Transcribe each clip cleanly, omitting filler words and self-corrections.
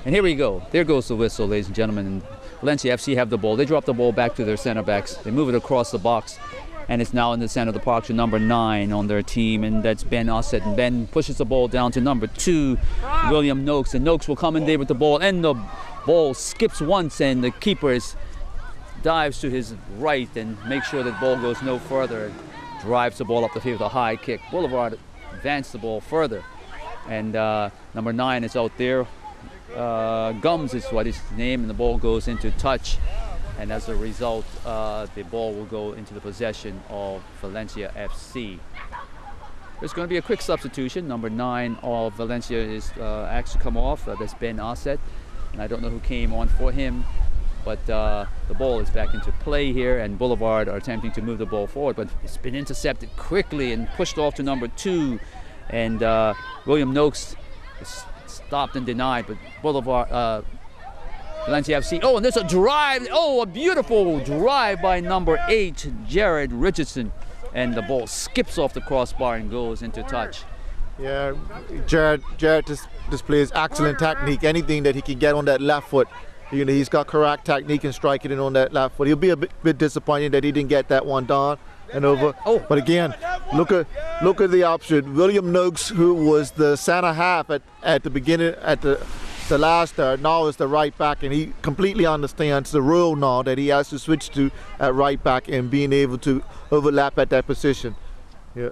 And here we go. There goes the whistle, ladies and gentlemen. And Valencia FC have the ball. They drop the ball back to their center backs. They move it across the box. And it's now in the center of the park to number 9 on their team. And that's Ben Ossett. And Ben pushes the ball down to number 2, William Noakes. And Noakes will come in there with the ball. And the ball skips once. And the keeper dives to his right and makes sure that the ball goes no further. Drives the ball up the field with a high kick. Boulevard advanced the ball further. And number 9 is out there. Gums is what his name, and the ball goes into touch, and as a result the ball will go into the possession of Valencia FC. There's going to be a quick substitution. Number 9 of Valencia is asked to come off. That's Ben Ossett, and I don't know who came on for him, but the ball is back into play here, and Boulevard are attempting to move the ball forward, but it's been intercepted quickly and pushed off to number 2, and William Noakes is stopped and denied, but Boulevard, Valencia FC. Oh, and there's a drive. Oh, a beautiful drive by number 8, Jared Richardson. And the ball skips off the crossbar and goes into touch. Yeah, Jared displays excellent technique. Anything that he can get on that left foot, you know, he's got correct technique and striking it on that left foot. He'll be a bit disappointed that he didn't get that one done and over. Oh. But again, look at the option. William Noakes, who was the center half at the beginning, at the last start, now is the right back, and he completely understands the role now that he has to switch to at right back and being able to overlap at that position. Yeah.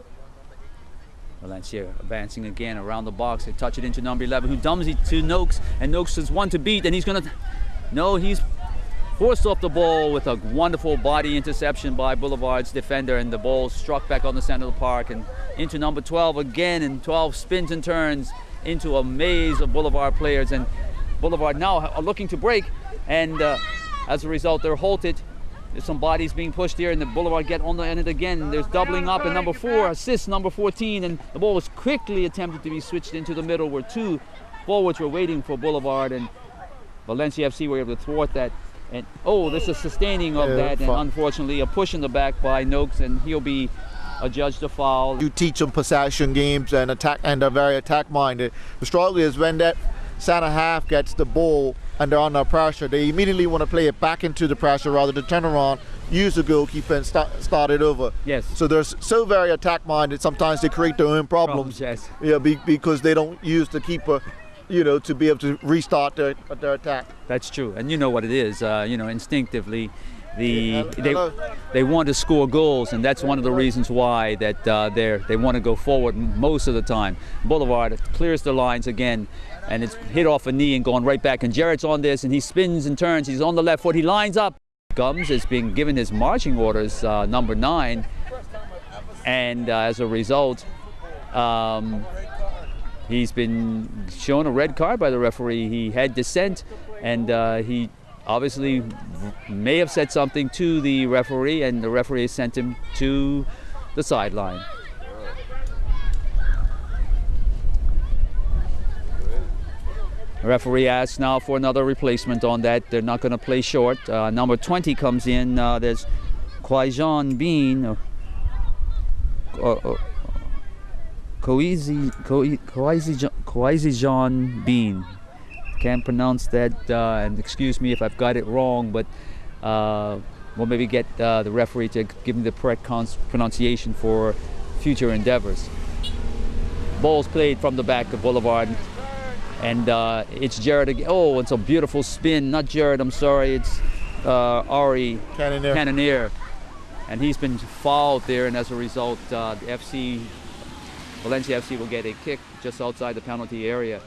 Valencia advancing again around the box. They touch it into number 11, who dumps it to Noakes, and Noakes is one to beat, and he's gonna. No, he's forced off the ball with a wonderful body interception by Boulevard's defender, and the ball struck back on the center of the park and into number 12 again, and 12 spins and turns into a maze of Boulevard players, and Boulevard now are looking to break, and as a result they're halted. There's some bodies being pushed here, and the Boulevard get on the end again. There's doubling up, and number 4 assists number 14, and the ball was quickly attempted to be switched into the middle where 2 forwards were waiting for Boulevard, and Valencia FC were able to thwart that. And oh, there's a sustaining of that, and unfortunately a push in the back by Noakes, and he'll be adjudged a foul. You teach them possession games and attack, and they're very attack minded. The struggle is when that center half gets the ball and they're under pressure, they immediately want to play it back into the pressure rather than turn around, use the goalkeeper and start it over. Yes. So they're so very attack minded, sometimes they create their own problems. Yes. Yeah, because they don't use the keeper, you know, to be able to restart their attack. That's true, and you know what it is. You know, instinctively, they want to score goals, and that's one of the reasons why that they want to go forward most of the time. Boulevard clears the lines again, and it's hit off a knee and going right back. And Jared's on this, and he spins and turns. He's on the left foot. He lines up. Gums is being given his marching orders, number 9, and as a result. He's been shown a red card by the referee. He had dissent, and he obviously may have said something to the referee, and the referee sent him to the sideline. The referee asks now for another replacement on that. They're not going to play short. Number 20 comes in. There's Kwaijan Bean. Kwaizijan Bean. Can't pronounce that, and excuse me if I've got it wrong, but we'll maybe get the referee to give me the correct pronunciation for future endeavors. Ball's played from the back of Boulevard, and it's Jared again. Oh, it's a beautiful spin. Not Jared, I'm sorry, it's Ari Cannonier. And he's been fouled there, and as a result, the Valencia FC will get a kick just outside the penalty area.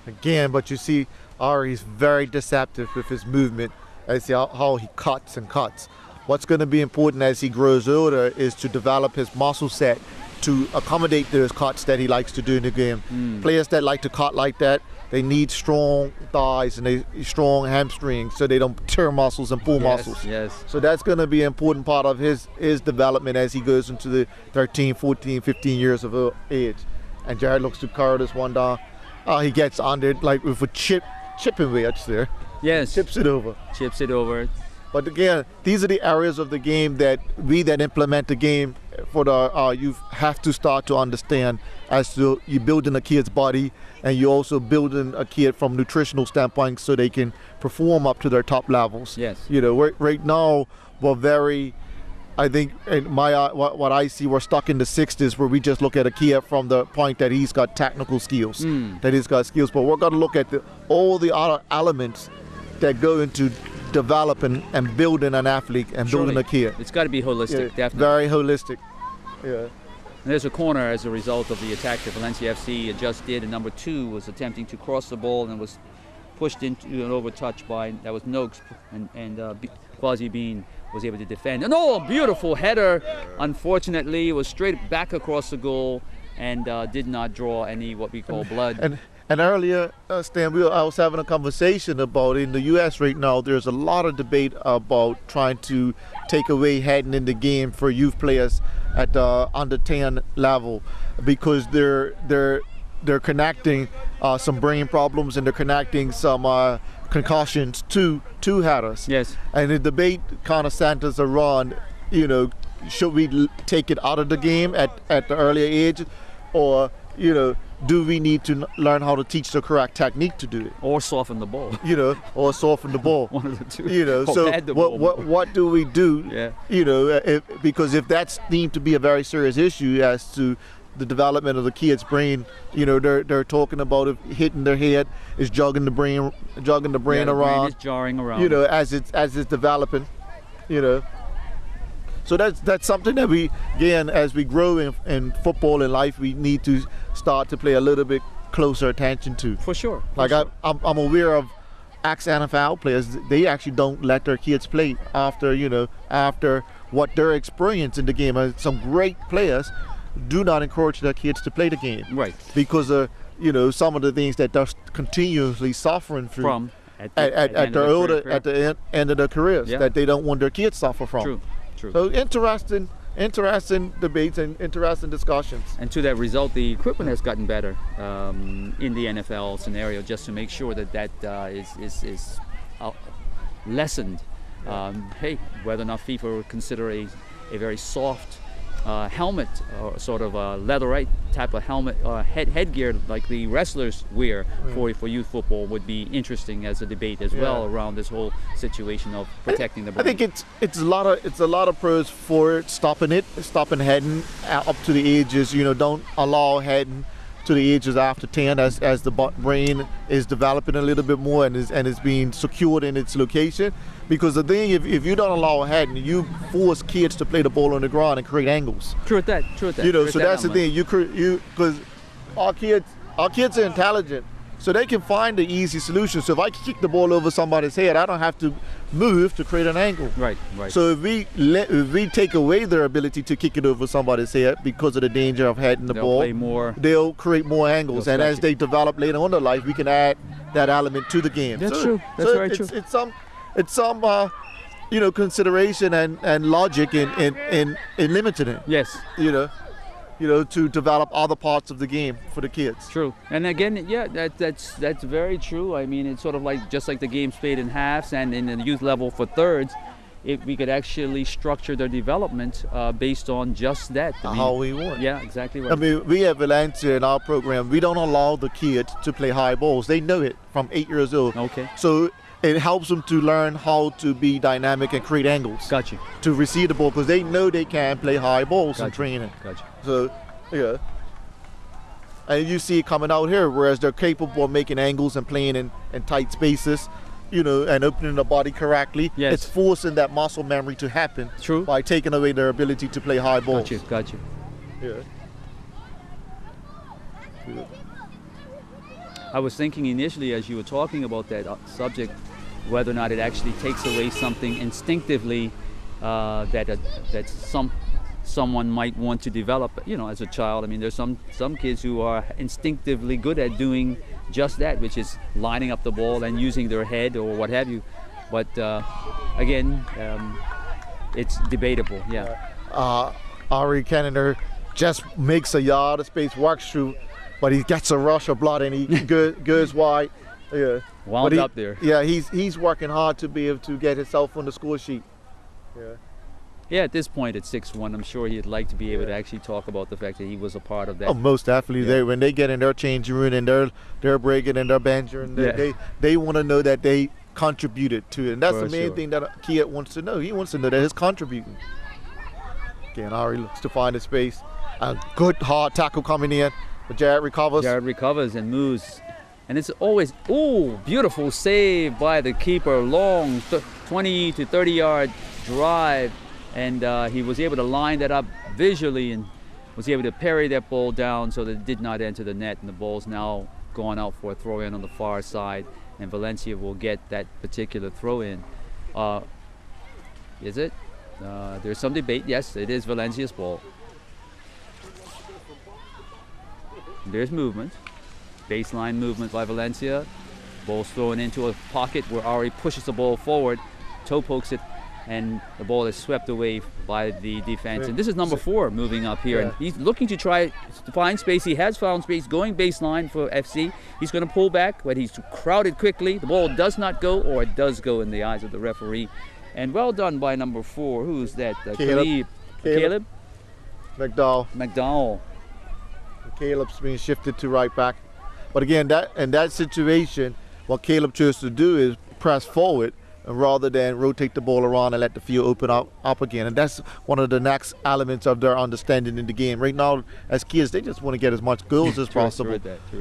Again, but you see Ari's very deceptive with his movement. I see how he cuts and cuts. What's going to be important as he grows older is to develop his muscle set to accommodate those cuts that he likes to do in the game. Players that like to cut like that, they need strong thighs and strong hamstrings so they don't tear muscles and pull muscles. Yes. So that's going to be an important part of his development as he goes into the 13, 14, 15 years of age. And Jared looks to curl this one down. He gets under it like with a chipping wedge there. Yes. Chips it over. Chips it over. But again, these are the areas of the game that we that implement the game you have to start to understand as to you building a kid's body, and you also building a kid from nutritional standpoint so they can perform up to their top levels. Yes. You know, right now we're very, I think in my what I see, we're stuck in the 60s where we just look at a kid from the point that he's got technical skills, that he's got skills, but we're going to look at all the other elements that go into developing and building an athlete and building a kid. It's got to be holistic, definitely. Very holistic. Yeah. And there's a corner as a result of the attack that Valencia FC just did, and number 2 was attempting to cross the ball and was pushed into an overtouch by, that was Noakes, and Quasi Bean was able to defend. And beautiful header. Unfortunately, it was straight back across the goal and did not draw any what we call blood. And earlier, Stan, I was having a conversation about in the U.S. right now, there's a lot of debate about trying to take away heading in the game for youth players at the under 10 level, because they're connecting some brain problems, and they're connecting some concussions to headers. Yes. And the debate kind of centers around, should we take it out of the game at the earlier age, or do we need to learn how to teach the correct technique to do it? Or soften the ball. Or soften the ball. One of the two. So what do we do? Yeah. Because if that's deemed to be a very serious issue as to the development of the kid's brain, they're talking about if hitting their head is jogging the brain around. The brain is jarring around. As it's developing, So that's something that we, again, as we grow in football and life, we need to start to pay a little bit closer attention to. For sure. I'm aware of ex-NFL players. They actually don't let their kids play after what they're experiencing in the game. And some great players do not encourage their kids to play the game. Right. Because of some of the things that they're continuously suffering through at the end of their careers, that they don't want their kids to suffer from. True. So interesting debates and interesting discussions. And to that result, the equipment has gotten better in the NFL scenario, just to make sure that is lessened. Whether or not FIFA would consider a very soft helmet, or sort of a leatherite type of helmet, headgear like the wrestlers wear for youth football, would be interesting as a debate as well around this whole situation of protecting the brain. I think it's a lot of pros for stopping heading up to the ages. Don't allow heading to the ages after 10 as the brain is developing a little bit more and is being secured in its location. Because the thing, if you don't allow heading, you force kids to play the ball on the ground and create angles. True at that. So that's the thing. Because our kids are intelligent, so they can find the easy solution. So if I kick the ball over somebody's head, I don't have to move to create an angle. Right. So if we take away their ability to kick it over somebody's head because of the danger of heading the ball, they'll create more angles. And as they develop later on in their life, we can add that element to the game. That's true. That's very true. It's some consideration and logic in limiting it. Yes. To develop other parts of the game for the kids. True. And again, that's very true. I mean, it's sort of just like the game's played in halves and in the youth level for thirds. If we could actually structure their development based on just that. How we want. Yeah, exactly right. I mean, we at Valencia in our program, we don't allow the kids to play high balls. They know it from 8 years old. Okay. So it helps them to learn how to be dynamic and create angles. Got you. To receive the ball, because they know they can play high balls in training. Got you. So, and you see it coming out here, whereas they're capable of making angles and playing in tight spaces, and opening the body correctly. Yes. It's forcing that muscle memory to happen. True. By taking away their ability to play high balls. Got you. Yeah. I was thinking initially, as you were talking about that subject, whether or not it actually takes away something instinctively that someone might want to develop, as a child. I mean, there's some kids who are instinctively good at doing just that, which is lining up the ball and using their head or what have you. But again, it's debatable. Yeah. Ari Cannoner just makes a yard of space, works through, but he gets a rush of blood and he goes wide. Yeah. Wound up there. Yeah, he's working hard to be able to get himself on the score sheet. Yeah. Yeah, at this point, at 6-1, I'm sure he'd like to be able to actually talk about the fact that he was a part of that. Oh, most definitely. Yeah. When they get in their changing room and they're breaking and they're banjoing, Yeah. they want to know that they contributed to it. And that's For the main sure. thing that a kid wants to know. He wants to know that he's contributing. Again, Ari looks to find his space. A good hard tackle coming in, but Jared recovers. Jared recovers and moves. And it's always, beautiful save by the keeper. Long 20 to 30 yard drive. And he was able to line that up visually and was able to parry that ball down so that it did not enter the net. And the ball's now going out for a throw in on the far side. And Valencia will get that particular throw in. Is it? There's some debate. Yes, it is Valencia's ball. There's movement. Baseline movement by Valencia. Ball's thrown into a pocket where Ari pushes the ball forward, toe pokes it, and the ball is swept away by the defense. And this is number 4 moving up here. And he's looking to try to find space. He has found space going baseline for FC. He's going to pull back, but he's crowded quickly. The ball does not go, or it does go in the eyes of the referee. And well done by number 4. Who's that? Caleb McDowell. Caleb's being shifted to right back. But again, in that situation, what Caleb chose to do is press forward rather than rotate the ball around and let the field open up again. And that's one of the next elements of their understanding in the game. Right now, as kids, they just want to get as much goals as possible.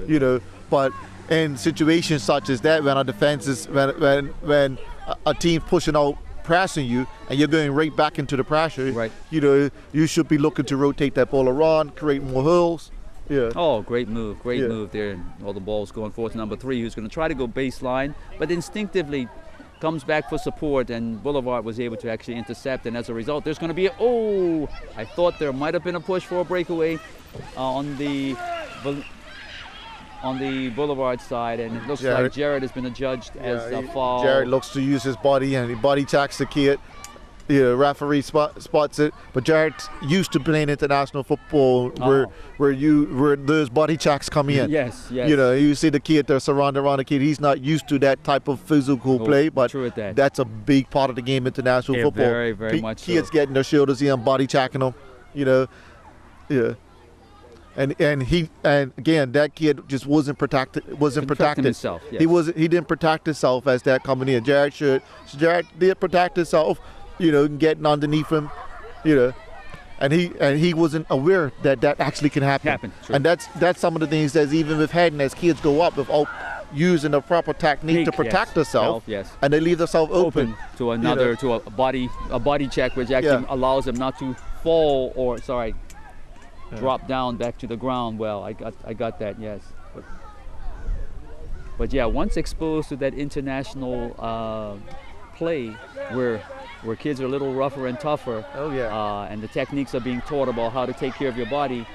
You know, but in situations such as that, when a defense is, when a team pushing out, pressing you, and you're going right back into the pressure, right, you know, you should be looking to rotate that ball around, create more holes. Yeah. Oh, great move there. And all the balls going forward to number 3, who's going to try to go baseline, but instinctively comes back for support, and Boulevard was able to actually intercept. And as a result, there's going to be I thought there might have been a push for a breakaway on the Boulevard side, and it looks like Jared has been adjudged as a foul. Jared looks to use his body, and he body checks the kid. The referee spots it, but Jared's used to playing international football where those body checks come in. Yes. You know, you see the kid they're surrounded around the kid. He's not used to that type of physical play, but that's a big part of the game, international football. Very, very much so. Kids getting their shoulders in, body checking them. You know, yeah. And again, that kid just wasn't protected. Himself, yes. He didn't protect himself as that coming in. Jared should. So Jared did protect himself. You know, getting underneath him, you know, and he wasn't aware that actually can happen. And that's some of the things that even with Haddon, as kids go up without using the proper technique to protect themselves, and they leave themselves open to another, to a body check, which actually allows them not to fall or drop down back to the ground. Well, I got that, yes. But yeah, once exposed to that international play where kids are a little rougher and tougher. And the techniques are being taught about how to take care of your body.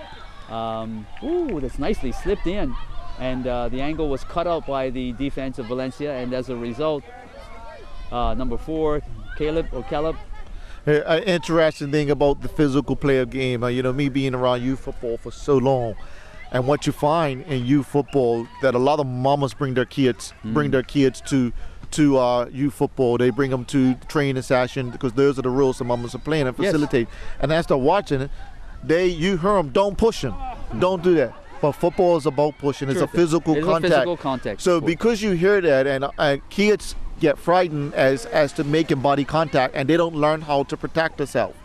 That's nicely slipped in. And the angle was cut out by the defense of Valencia. And as a result, number 4, Caleb. Interesting thing about the physical player game, you know, me being around youth football for so long, and what you find in youth football, that a lot of mamas bring their kids to youth football. They bring them to training session because those are the rules the mamas are playing and facilitate. And as they're watching it, you hear them, don't push them, don't do that. But football is about pushing. It's a physical contact. So because you hear that, and kids get frightened as to making body contact, and they don't learn how to protect themselves.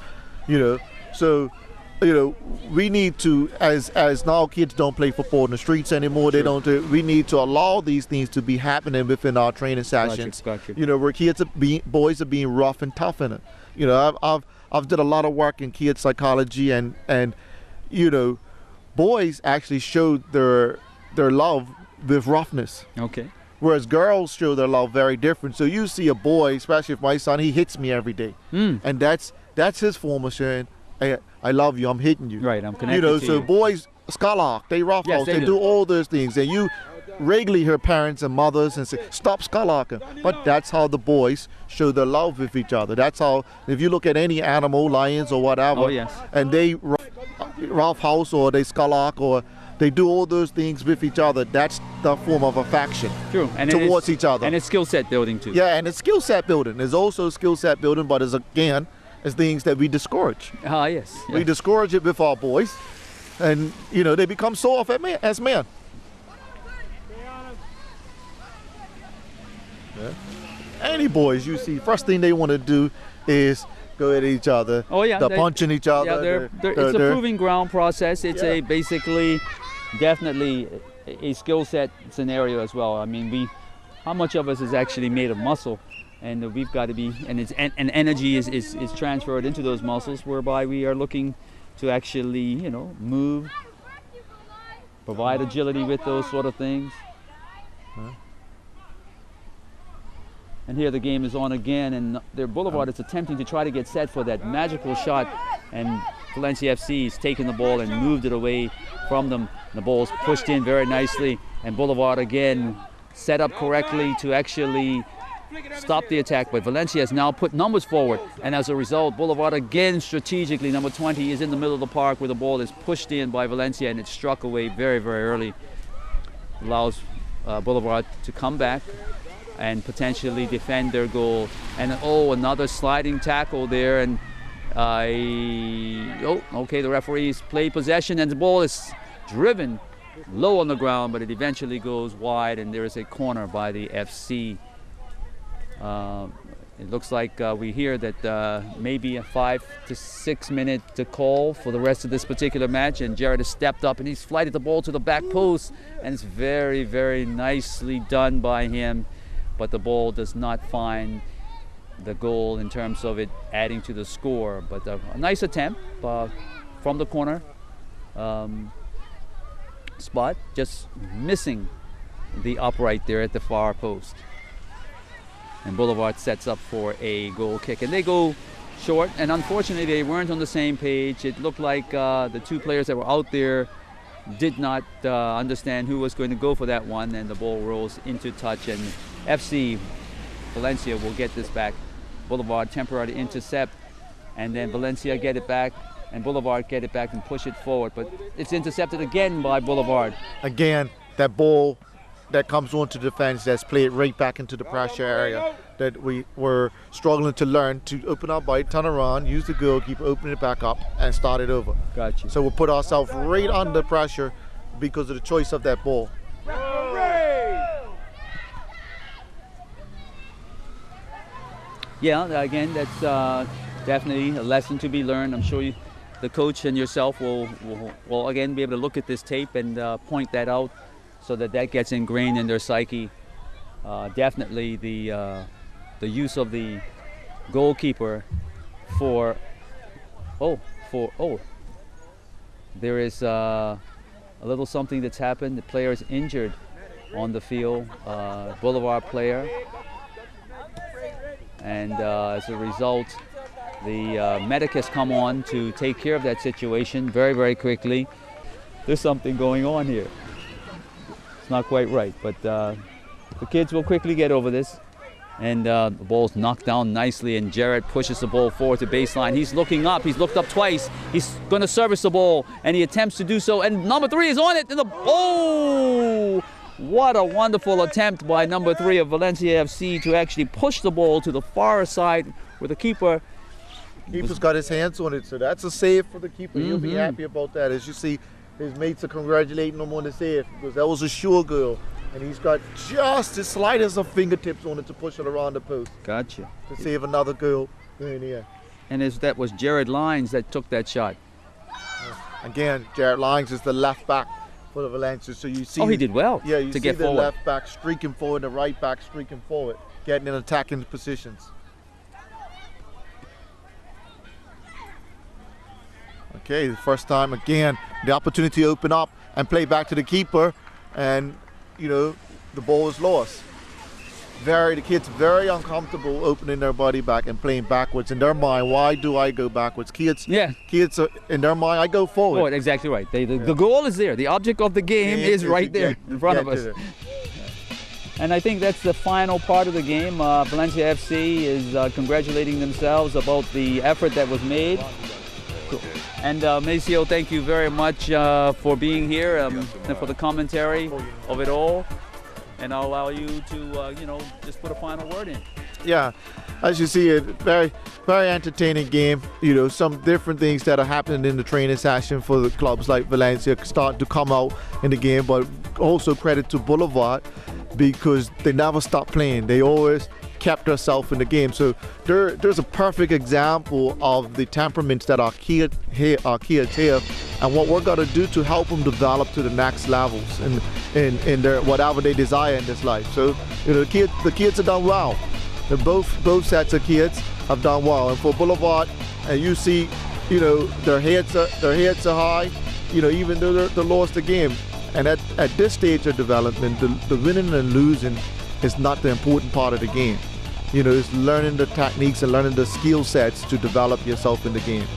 You know, so you know, we need to, as now kids don't play football in the streets anymore. They don't. We need to allow these things to be happening within our training sessions. Gotcha. You know, where boys are being rough and tough in it. You know, I've did a lot of work in kids psychology, and you know, boys actually showed their love with roughness. Okay. Whereas girls show their love very different. So you see a boy, especially if my son, he hits me every day, and that's his form of saying, hey, I love you, I'm hitting you. Right, I'm connected to you. So boys skylark, they roughhouse, they do all those things. And you regularly hear parents and mothers and say, stop skylarking. But that's how the boys show their love with each other. That's how, if you look at any animal, lions or whatever, and they roughhouse or they skylark or they do all those things with each other, that's the form of affection towards each other. And it's skill set building too. Yeah, and it's skill set building. There's also skill set building, but is things that we discourage. Yes. We discourage it with our boys, and you know, they become soft as men. Yeah. Any boys you see, first thing they want to do is go at each other. Oh yeah, they're punching each other. Yeah, it's a proving ground process. It's a basically, definitely a skill set scenario as well. I mean, how much of us is actually made of muscle, and we've got to be, and energy is transferred into those muscles, whereby we are looking to actually, you know, move, provide agility with those sort of things. And here the game is on again, and their Boulevard is attempting to try to get set for that magical shot, and Valencia FC has taken the ball and moved it away from them. The ball's pushed in very nicely, and Boulevard again set up correctly to actually stop the attack, but Valencia has now put numbers forward, and as a result, Boulevard again strategically, number 20 is in the middle of the park where the ball is pushed in by Valencia, and it's struck away very, very early. Allows Boulevard to come back and potentially defend their goal. And another sliding tackle there, and okay, the referees play possession, and the ball is driven low on the ground, but it eventually goes wide, and there is a corner by the FC. It looks like we hear that maybe a 5 to 6 minute call for the rest of this particular match, and Jared has stepped up and he's flighted the ball to the back post, and it's very, very nicely done by him. But the ball does not find the goal in terms of it adding to the score. But a nice attempt from the corner spot, just missing the upright there at the far post. And Boulevard sets up for a goal kick, and they go short, and unfortunately they weren't on the same page. It looked like the two players that were out there did not understand who was going to go for that one, and the ball rolls into touch, and FC Valencia will get this back. Boulevard temporarily intercept, and then Valencia get it back, and Boulevard get it back and push it forward, but it's intercepted again by Boulevard. Again, that ball that comes onto defense, that's played right back into the pressure area that we were struggling to learn to open up by, turn around, use the goalkeeper, open it back up, and start it over. Gotcha. So we put ourselves right under pressure because of the choice of that ball. Yeah, again, that's definitely a lesson to be learned. I'm sure the coach and yourself will again be able to look at this tape and point that out, so that gets ingrained in their psyche. Definitely the use of the goalkeeper there is a little something that's happened. The player is injured on the field, Boulevard player, and as a result, the medic has come on to take care of that situation very, very quickly. There's something going on here. It's not quite right, but the kids will quickly get over this. And the ball's knocked down nicely, and Jarrett pushes the ball forward to baseline. He's looking up. He's looked up twice. He's going to service the ball, and he attempts to do so. And number 3 is on it. And what a wonderful attempt by number 3 of Valencia FC to actually push the ball to the far side where the keeper. Keeper's got his hands on it, so that's a save for the keeper. He'll be happy about that. As you see, his mates are congratulating him on the save because that was a sure goal. And he's got just the slightest of fingertips on it to push it around the post. Gotcha. To save another goal in here. And that was Jared Lyons that took that shot. Again, Jared Lyons is the left back for the Valencia. So you see. Oh, he did well. Yeah, you to see get the forward. left back streaking forward, the right back streaking forward, getting in attacking positions. Okay, the first time again, the opportunity to open up and play back to the keeper, and you know, the ball is lost. The kids very uncomfortable opening their body back and playing backwards. In their mind, why do I go backwards? Kids are, in their mind, I go forward. Oh, exactly right. The goal is there. The object of the game is right there in front of us. And I think that's the final part of the game. Valencia FC is congratulating themselves about the effort that was made. And Maceo, thank you very much for being here and for the commentary of it all. And I'll allow you to, just put a final word in. Yeah, as you see, it very, very entertaining game. You know, some different things that are happening in the training session for the clubs like Valencia start to come out in the game, but also credit to Boulevard because they never stopped playing. They always kept themselves in the game. So there's a perfect example of the temperaments that our kids here and what we're going to do to help them develop to the next levels in their whatever they desire in this life. So you know, the kids have done well. Both sets of kids have done well, and for Boulevard, and you see, you know, their heads are high, you know, even though they lost the game. And at this stage of development, the winning and losing is not the important part of the game. You know, it's learning the techniques and learning the skill sets to develop yourself in the game.